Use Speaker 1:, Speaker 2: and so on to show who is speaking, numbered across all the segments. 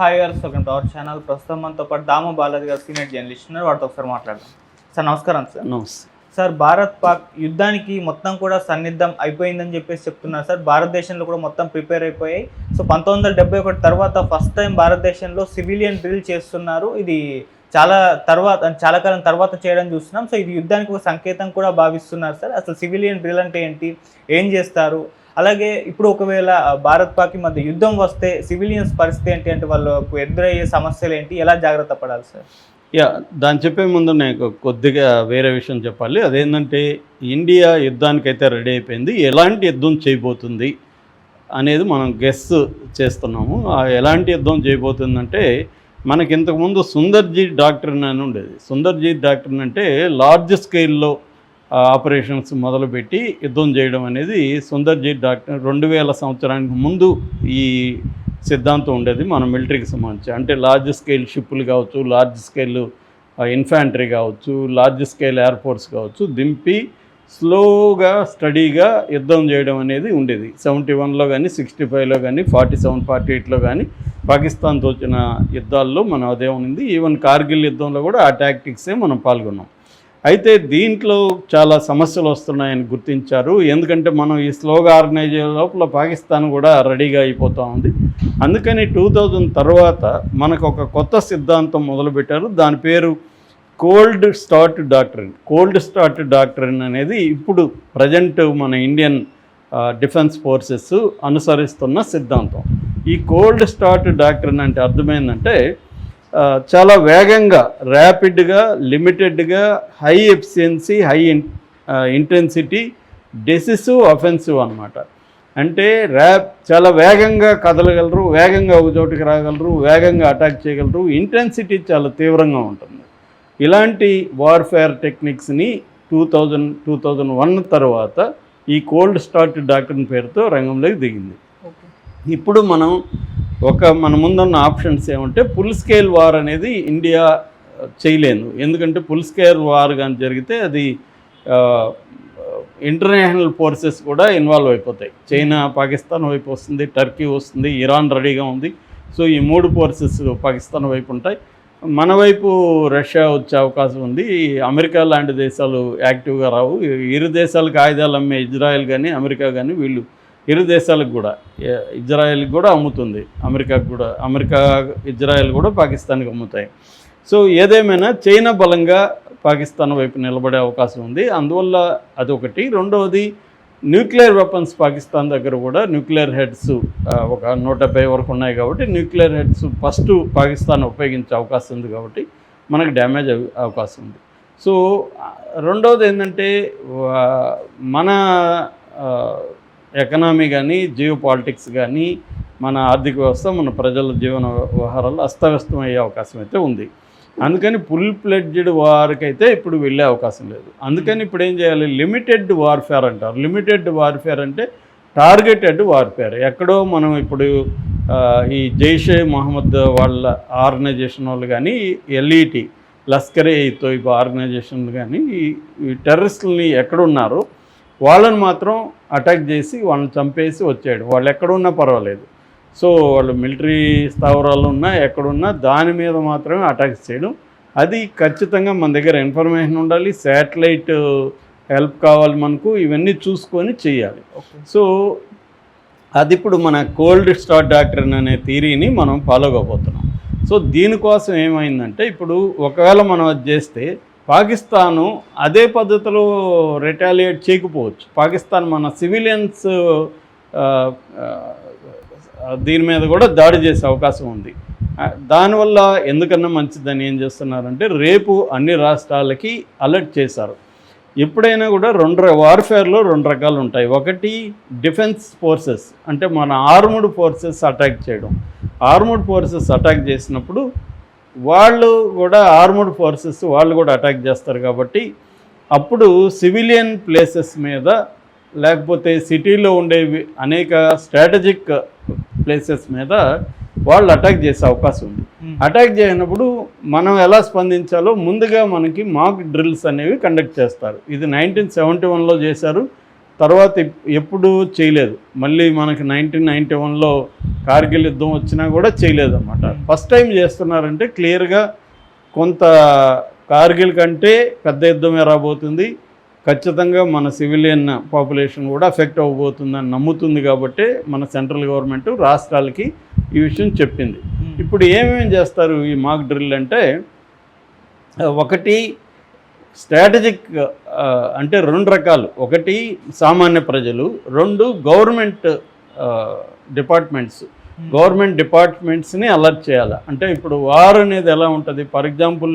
Speaker 1: Hi గారు, welcome to our channel. ప్రస్తుతం మనతో పాటు దామ బాలాజీ గారు సీనియర్ జర్నలిస్ట్ ఉన్నారు. వాటితో ఒకసారి మాట్లాడదాం. సార్ నమస్కారం. సార్
Speaker 2: నమస్తే
Speaker 1: సార్, భారత్ పాక్ యుద్ధానికి మొత్తం కూడా సన్నిద్ధం అయిపోయిందని చెప్పేసి చెప్తున్నారు సార్. భారతదేశంలో కూడా మొత్తం ప్రిపేర్ అయిపోయాయి. సో 1971 తర్వాత ఫస్ట్ టైం భారతదేశంలో సివిలియన్ డ్రిల్ చేస్తున్నారు. ఇది చాలా కాలం తర్వాత చేయడం చూస్తున్నాం. సో ఇది యుద్ధానికి ఒక సంకేతం కూడా భావిస్తున్నారు సార్. అసలు సివిలియన్ డ్రిల్ అంటే ఏంటి, ఏం చేస్తారు, అలాగే ఇప్పుడు ఒకవేళ భారత్ పాక్ మధ్య యుద్ధం వస్తే సివిలియన్స్ పరిస్థితి ఏంటి, అంటే వాళ్ళకు ఎదురయ్యే సమస్యలు ఏంటి, ఎలా జాగ్రత్త పడాలి సార్?
Speaker 2: దాన్ని చెప్పే ముందు నేను కొద్దిగా వేరే విషయం చెప్పాలి. అదేంటంటే ఇండియా యుద్ధానికైతే రెడీ అయిపోయింది. ఎలాంటి యుద్ధం చేయబోతుంది అనేది మనం గెస్ చేస్తున్నాము. ఎలాంటి యుద్ధం చేయబోతుందంటే, మనకి ఇంతకుముందు సుందర్జీత్ డాక్ట్రిన్ అని ఉండేది. సుందర్జీత్ డాక్ట్రిన్ అంటే లార్జ్ స్కేల్లో ఆపరేషన్స్ మొదలుపెట్టి యుద్ధం చేయడం అనేది సుందర్జీత్ డాక్ట్రిన్. 2000 సంవత్సరానికి ముందు ఈ సిద్ధాంతం ఉండేది మన మిలిటరీకి సంబంధించి. అంటే లార్జ్ స్కేల్ షిప్పులు కావచ్చు, లార్జ్ స్కేల్ ఇన్ఫాంట్రీ కావచ్చు, లార్జ్ స్కేల్ ఎయిర్ ఫోర్స్ కావచ్చు, దింపి స్లోగా స్టడీగా యుద్ధం చేయడం అనేది ఉండేది. 71లో కానీ, 65లో కానీ, 47, 48లో కానీ పాకిస్తాన్తో వచ్చిన యుద్ధాల్లో మనం అదే ఉంది. ఈవెన్ కార్గిల్ యుద్ధంలో కూడా ఆ టాక్టిక్సే మనం పాల్గొన్నాం. అయితే దీంట్లో చాలా సమస్యలు వస్తున్నాయని గుర్తించారు. ఎందుకంటే మనం ఈ స్లోగా ఆర్గనైజ్ అయ్యే లోపల పాకిస్తాన్ కూడా రెడీగా అయిపోతూ ఉంది. అందుకని 2000 తర్వాత మనకు ఒక కొత్త సిద్ధాంతం మొదలుపెట్టారు. దాని పేరు cold start doctrine. Cold start doctrine అనేది ఇప్పుడు ప్రజెంట్ మన ఇండియన్ డిఫెన్స్ ఫోర్సెస్ అనుసరిస్తున్న సిద్ధాంతం. ఈ కోల్డ్ స్టార్ట్ డాక్ట్రిన్ అంటే అర్థమైందంటే, చాలా వేగంగా, ర్యాపిడ్గా, లిమిటెడ్గా, high efficiency, high intensity, decisive, offensive అన్నమాట. అంటే చాలా వేగంగా కదలగలరు, వేగంగా ఒక చోటుకి రాగలరు, వేగంగా అటాక్ చేయగలరు, ఇంటెన్సిటీ చాలా తీవ్రంగా ఉంటుంది. ఇలాంటి వార్ఫేర్ టెక్నిక్స్ని 2001 తర్వాత ఈ కోల్డ్ స్టార్ట్ డాక్ట్రిన్ పేరుతో రంగంలోకి దిగింది. ఇప్పుడు మన ముందున్న ఆప్షన్స్ ఏమంటే, ఫుల్ స్కేల్ వార్ అనేది ఇండియా చేయలేదు. ఎందుకంటే ఫుల్ స్కేల్ వార్ కానీ జరిగితే అది ఇంటర్నేషనల్ ఫోర్సెస్ కూడా ఇన్వాల్వ్ అయిపోతాయి. చైనా పాకిస్తాన్ వైపు వస్తుంది, టర్కీ వస్తుంది, ఇరాన్ రెడీగా ఉంది. సో ఈ 3 ఫోర్సెస్ పాకిస్తాన్ వైపు ఉంటాయి. మన వైపు రష్యా వచ్చే అవకాశం ఉంది. అమెరికా లాంటి దేశాలు యాక్టివ్గా రావు. ఇరు దేశాలకు ఆయుధాలు అమ్మే ఇజ్రాయెల్ కానీ, అమెరికా కానీ, వీళ్ళు ఇరు దేశాలకు కూడా, ఇజ్రాయెల్కి కూడా అమ్ముతుంది, అమెరికా ఇజ్రాయెల్ కూడా పాకిస్తాన్కి అమ్ముతాయి. సో ఏదేమైనా చైనా బలంగా పాకిస్తాన్ వైపు నిలబడే అవకాశం ఉంది. అందువల్ల అదొకటి. రెండవది, న్యూక్లియర్ వెపన్స్ పాకిస్తాన్ దగ్గర కూడా న్యూక్లియర్ హెడ్స్ ఒక 170 వరకు ఉన్నాయి. కాబట్టి న్యూక్లియర్ హెడ్స్ ఫస్ట్ పాకిస్తాన్ ఉపయోగించే అవకాశం ఉంది. కాబట్టి మనకు డ్యామేజ్ అవకాశం ఉంది. సో రెండవది ఏంటంటే, మన ఎకనామీ కానీ, జియో పాలిటిక్స్ కానీ, మన ఆర్థిక వ్యవస్థ, మన ప్రజల జీవన వ్యవహారాలు అస్తవ్యస్తం అయ్యే అవకాశం అయితే ఉంది. అందుకని ఫుల్ ఫ్లెడ్జ్డ్ వార్కి అయితే ఇప్పుడు వెళ్ళే అవకాశం లేదు. అందుకని ఇప్పుడు ఏం చేయాలి, లిమిటెడ్ వార్ఫేర్ అంటారు. లిమిటెడ్ వార్ఫేర్ అంటే టార్గెటెడ్ వార్ఫేర్. ఎక్కడో మనం ఇప్పుడు ఈ జైషే మహమ్మద్ వాళ్ళ ఆర్గనైజేషన్ వాళ్ళు కానీ, ఎల్ఈటి లష్కరే తోయిబా ఆర్గనైజేషన్లు కానీ, ఈ టెర్రరిస్టులని ఎక్కడున్నారో వాళ్ళని మాత్రం అటాక్ చేసి వాళ్ళని చంపేసి వచ్చాడు. వాళ్ళు ఎక్కడున్నా పర్వాలేదు. సో వాళ్ళు మిలిటరీ స్థావరాలు ఉన్నా ఎక్కడున్నా దాని మీద మాత్రమే అటాక్ చేయడం. అది ఖచ్చితంగా మన దగ్గర ఇన్ఫర్మేషన్ ఉండాలి, శాటిలైట్ హెల్ప్ కావాలి మనకు, ఇవన్నీ చూసుకొని చేయాలి. సో అది ఇప్పుడు మన కోల్డ్ స్టార్ట్ డాక్ట్రిన్ అనే థియరీని మనం ఫాలో కాబోతున్నాం. సో దీనికోసం ఏమైందంటే, ఇప్పుడు ఒకవేళ మనం అది చేస్తే పాకిస్తాను అదే పద్ధతిలో రిటాలియేట్ చేయకపోవచ్చు. పాకిస్తాన్ మన సివిలియన్స్ దీని మీద కూడా దాడి చేసే అవకాశం ఉంది. దానివల్ల ఎందుకన్నా మంచిదని ఏం చేస్తున్నారంటే, రేపు అన్ని రాష్ట్రాలకి అలర్ట్ చేశారు. ఎప్పుడైనా కూడా వార్ఫేర్లో 2 రకాలు ఉంటాయి. ఒకటి డిఫెన్స్ ఫోర్సెస్, అంటే మన ఆర్మ్డ్ ఫోర్సెస్ అటాక్ చేయడం. ఆర్మ్డ్ ఫోర్సెస్ అటాక్ చేసినప్పుడు వాళ్ళు కూడా అటాక్ చేస్తారు. కాబట్టి అప్పుడు సివిలియన్ ప్లేసెస్ మీద, లేకపోతే సిటీలో ఉండేవి అనేక స్ట్రాటజిక్ ప్లేసెస్ మీద వాళ్ళు అటాక్ చేసే అవకాశం ఉంది. అటాక్ చేయనప్పుడు మనం ఎలా స్పందించాలో ముందుగా మనకి మాక్ డ్రిల్స్ అనేవి కండక్ట్ చేస్తారు. ఇది 1971లో చేశారు. తర్వాత ఎప్పుడూ చేయలేదు. మళ్ళీ మనకి 1991లో కార్గిల్ యుద్ధం వచ్చినా కూడా చేయలేదు అన్నమాట. ఫస్ట్ టైం చేస్తున్నారంటే క్లియర్గా కొంత కార్గిల్ కంటే పెద్ద యుద్ధమే రాబోతుంది, ఖచ్చితంగా మన సివిలియన్ పాపులేషన్ కూడా అఫెక్ట్ అవ్వబోతుందని నమ్ముతుంది. కాబట్టి మన సెంట్రల్ గవర్నమెంట్ రాష్ట్రాలకి ఈ విషయం చెప్పింది. ఇప్పుడు ఏమేమి చేస్తారు ఈ మాక్ డ్రిల్ అంటే, ఒకటి స్ట్రాటజిక్, అంటే రెండు రకాలు. ఒకటి సామాన్య ప్రజలు, రెండు గవర్నమెంట్ డిపార్ట్మెంట్స్ని అలర్ట్ చేయాలి. అంటే ఇప్పుడు వార్ అనేది ఎలా ఉంటుంది, ఫర్ ఎగ్జాంపుల్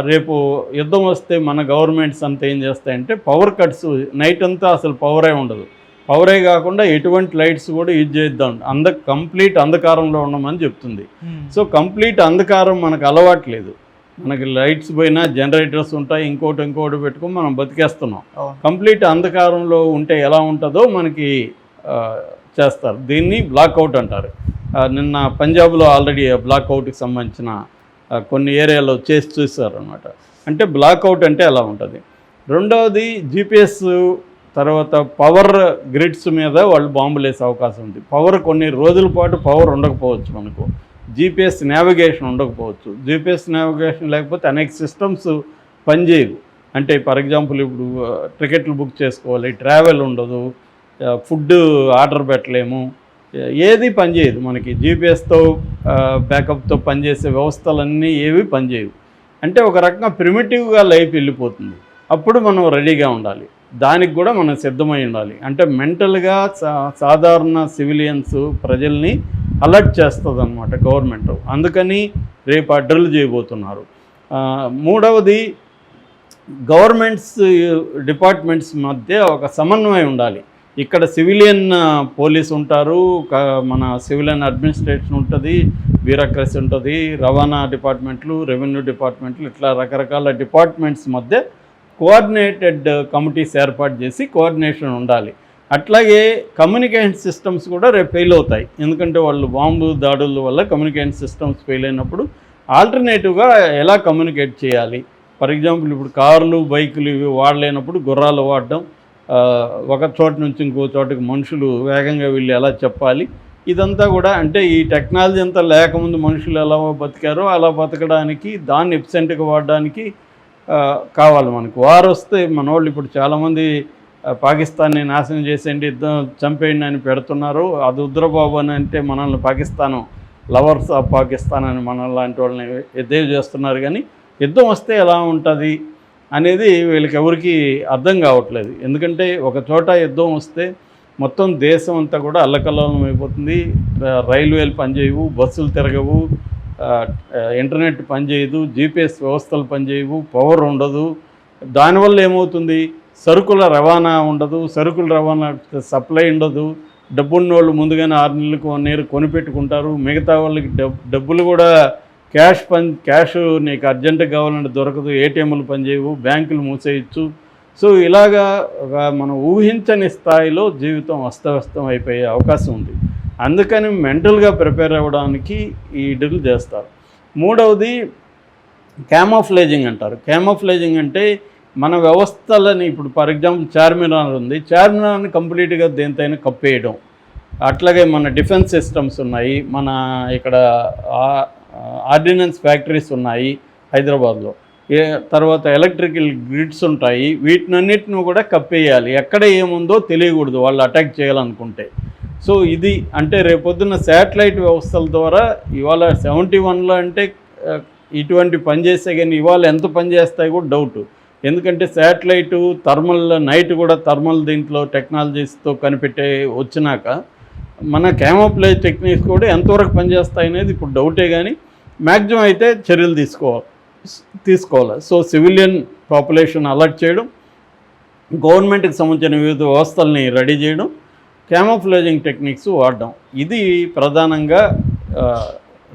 Speaker 2: రేపు యుద్ధం వస్తే మన గవర్నమెంట్స్ అంతా ఏం చేస్తాయంటే పవర్ కట్స్, నైట్ అంతా అసలు పవరే ఉండదు. పవరే కాకుండా ఎటువంటి లైట్స్ కూడా యూజ్ చేద్దాం, కంప్లీట్ అంధకారంలో ఉండమని చెప్తుంది. సో కంప్లీట్ అంధకారం మనకు అలవాట్లేదు. మనకి లైట్స్ పోయినా జనరేటర్స్ ఉంటాయి, ఇంకోటి పెట్టుకుని మనం బతికేస్తున్నాం. కంప్లీట్ అంధకారంలో ఉంటే ఎలా ఉంటుందో మనకి చేస్తారు. దీన్ని బ్లాక్అవుట్ అంటారు. నిన్న పంజాబ్లో ఆల్రెడీ బ్లాక్అవుట్కి సంబంధించిన కొన్ని ఏరియాలో చేసి చూస్తారు అనమాట. అంటే బ్లాక్అవుట్ అంటే ఎలా ఉంటుంది. రెండవది జీపీఎస్, తర్వాత పవర్ గ్రిడ్స్ మీద వాళ్ళు బాంబులు వేసే అవకాశం ఉంది. పవర్ కొన్ని రోజుల పాటు పవర్ ఉండకపోవచ్చు, మనకు జీపీఎస్ నావిగేషన్ ఉండకపోవచ్చు. జీపీఎస్ నావిగేషన్ లేకపోతే అనేక సిస్టమ్స్ పనిచేయవు. అంటే ఫర్ ఎగ్జాంపుల్ ఇప్పుడు టికెట్లు బుక్ చేసుకోవాలి, ట్రావెల్ ఉండదు, ఫుడ్ ఆర్డర్ పెట్టలేము, ఏది పనిచేయదు. మనకి జీపీఎస్తో బ్యాకప్తో పనిచేసే వ్యవస్థలన్నీ ఏవి పనిచేయవు. అంటే ఒక రకంగా ప్రిమిటివ్గా లైఫ్ వెళ్ళిపోతుంది. అప్పుడు మనం రెడీగా ఉండాలి, దానికి కూడా మనం సిద్ధమై ఉండాలి. అంటే మెంటల్గా సాధారణ సివిలియన్స్ ప్రజల్ని అలర్ట్ చేస్తుంది అన్నమాట గవర్నమెంట్. అందుకని రేపు ఆ డ్రిల్ చేయబోతున్నారు. మూడవది, డిపార్ట్మెంట్స్ మధ్య ఒక సమన్వయం ఉండాలి. ఇక్కడ సివిలియన్ పోలీస్ ఉంటారు, మన సివిలియన్ అడ్మినిస్ట్రేషన్ ఉంటుంది, బ్యూరోక్రసీ ఉంటుంది, రవాణా డిపార్ట్మెంట్లు, రెవెన్యూ డిపార్ట్మెంట్లు, ఇట్లా రకరకాల డిపార్ట్మెంట్స్ మధ్య కోఆర్డినేటెడ్ కమిటీస్ ఏర్పాటు చేసి కోఆర్డినేషన్ ఉండాలి. అట్లాగే కమ్యూనికేషన్ సిస్టమ్స్ కూడా రేపు ఫెయిల్ అవుతాయి. ఎందుకంటే వాళ్ళు బాంబు దాడుల వల్ల కమ్యూనికేషన్ సిస్టమ్స్ ఫెయిల్ అయినప్పుడు ఆల్టర్నేటివ్గా ఎలా కమ్యూనికేట్ చేయాలి. ఫర్ ఎగ్జాంపుల్ ఇప్పుడు కార్లు, బైకులు ఇవి వాడలేనప్పుడు గుర్రాలు వాడడం, ఒక చోట నుంచి ఇంకో చోటకి మనుషులు వేగంగా వెళ్ళి ఎలా చెప్పాలి, ఇదంతా కూడా అంటే ఈ టెక్నాలజీ అంతా లేకముందు మనుషులు ఎలా బతికారో అలా బతకడానికి, దాన్ని ఎఫిషియెంట్గా వాడడానికి కావాలి మనకు. వారు వస్తే మన వాళ్ళు ఇప్పుడు చాలామంది పాకిస్తాన్ని నాశనం చేసేయండి, యుద్ధం చంపేయండి అని పెడుతున్నారు. అది ఉద్రబాబు అని అంటే మనల్ని పాకిస్తాను లవర్స్ ఆఫ్ పాకిస్తాన్ అని మన లాంటి వాళ్ళని ఎద్దేవి చేస్తున్నారు. కానీ యుద్ధం వస్తే ఎలా ఉంటుంది అనేది వీళ్ళకి ఎవరికి అర్థం కావట్లేదు. ఎందుకంటే ఒక చోట యుద్ధం వస్తే మొత్తం దేశం అంతా కూడా అల్లకల్లోలం అయిపోతుంది. రైల్వేలు పనిచేయవు, బస్సులు తిరగవు, ఇంటర్నెట్ పనిచేయదు, జీపీఎస్ వ్యవస్థలు పనిచేయవు, పవర్ ఉండదు. దానివల్ల ఏమవుతుంది, సరుకుల రవాణా ఉండదు, సరుకుల రవాణా సప్లై ఉండదు. డబ్బున్నోళ్ళు ముందుగానే 6 నెలలకు 1 year కొనిపెట్టుకుంటారు. మిగతా వాళ్ళకి డబ్బులు కూడా క్యాష్ నీకు అర్జెంటుగా కావాలంటే దొరకదు, ఏటీఎంలు పనిచేయవు, బ్యాంకులు మూసేయచ్చు. సో ఇలాగా మనం ఊహించని స్థాయిలో జీవితం అస్తవ్యస్తం అయిపోయే అవకాశం ఉంది. అందుకని మెంటల్గా ప్రిపేర్ అవ్వడానికి ఈ డ్రిల్ చేస్తారు. మూడవది క్యామోఫ్లేజింగ్ అంటారు. క్యామోఫ్లేజింగ్ అంటే మన వ్యవస్థలని, ఇప్పుడు ఫర్ ఎగ్జాంపుల్ చార్మినార్ ఉంది, చార్మినార్ని కంప్లీట్గా దేనితైనా కప్పేయడం. అట్లాగే మన డిఫెన్స్ సిస్టమ్స్ ఉన్నాయి, మన ఇక్కడ ఆర్డినెన్స్ ఫ్యాక్టరీస్ ఉన్నాయి హైదరాబాద్లో, తర్వాత ఎలక్ట్రికల్ గ్రిడ్స్ ఉంటాయి. వీటినన్నిటిని కూడా కప్పేయాలి, ఎక్కడ ఏముందో తెలియకూడదు వాళ్ళు అటాక్ చేయాలనుకుంటే. సో ఇది అంటే రేపొద్దున్న శాటిలైట్ వ్యవస్థల ద్వారా ఇవాళ 71లో అంటే ఇటువంటి పనిచేస్తే కానీ ఇవాళ ఎంత పనిచేస్తాయి కూడా డౌట్. ఎందుకంటే శాటిలైటు థర్మల్, నైట్ కూడా థర్మల్ దీంట్లో టెక్నాలజీస్తో కనిపెట్టే వచ్చినాక మన క్యామోఫ్లేజ్ టెక్నిక్స్ కూడా ఎంతవరకు పనిచేస్తాయి అనేది ఇప్పుడు డౌటే. కానీ మ్యాక్సిమం అయితే చర్యలు తీసుకోవాలి. సో సివిలియన్ పాపులేషన్ అలర్ట్ చేయడం, గవర్నమెంట్కి సంబంధించిన వివిధ వ్యవస్థల్ని రెడీ చేయడం, క్యామోఫ్లేజింగ్ టెక్నిక్స్ వాడడం, ఇది ప్రధానంగా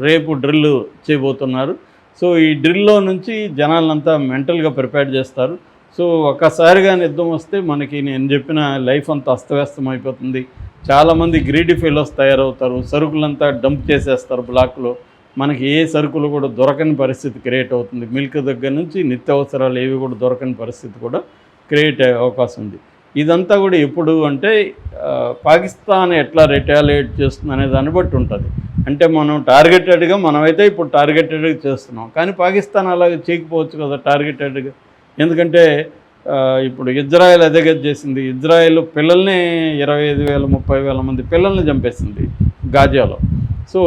Speaker 2: రేపు డ్రిల్ చేయబోతున్నారు. సో ఈ డ్రిల్లో నుంచి జనాలంతా మెంటల్గా ప్రిపేర్ చేస్తారు. సో ఒక్కసారిగా యుద్ధం వస్తే మనకి నేను చెప్పిన లైఫ్ అంతా అస్తవ్యస్తం అయిపోతుంది. చాలామంది గ్రీడీ ఫెలోస్ తయారవుతారు, సరుకులంతా డంప్ చేసేస్తారు బ్లాక్లో. మనకి ఏ సరుకులు కూడా దొరకని పరిస్థితి క్రియేట్ అవుతుంది. మిల్క్ దగ్గర నుంచి నిత్యావసరాలు ఏవి కూడా దొరకని పరిస్థితి కూడా క్రియేట్ అయ్యే అవకాశం ఉంది. ఇదంతా కూడా ఎప్పుడు అంటే పాకిస్తాన్ ఎట్లా రిటాలియేట్ చేస్తుంది అనే దాన్ని బట్టి ఉంటుంది. అంటే మనం టార్గెటెడ్గా మనమైతే ఇప్పుడు టార్గెటెడ్గా చేస్తున్నాం, కానీ పాకిస్తాన్ అలాగే చేయకపోవచ్చు కదా టార్గెటెడ్గా. ఎందుకంటే ఇప్పుడు ఇజ్రాయెల్ అదే చేసింది. ఇజ్రాయెల్ పిల్లల్ని 25,000 30,000 మంది పిల్లల్ని చంపేసింది గాజాలో. సో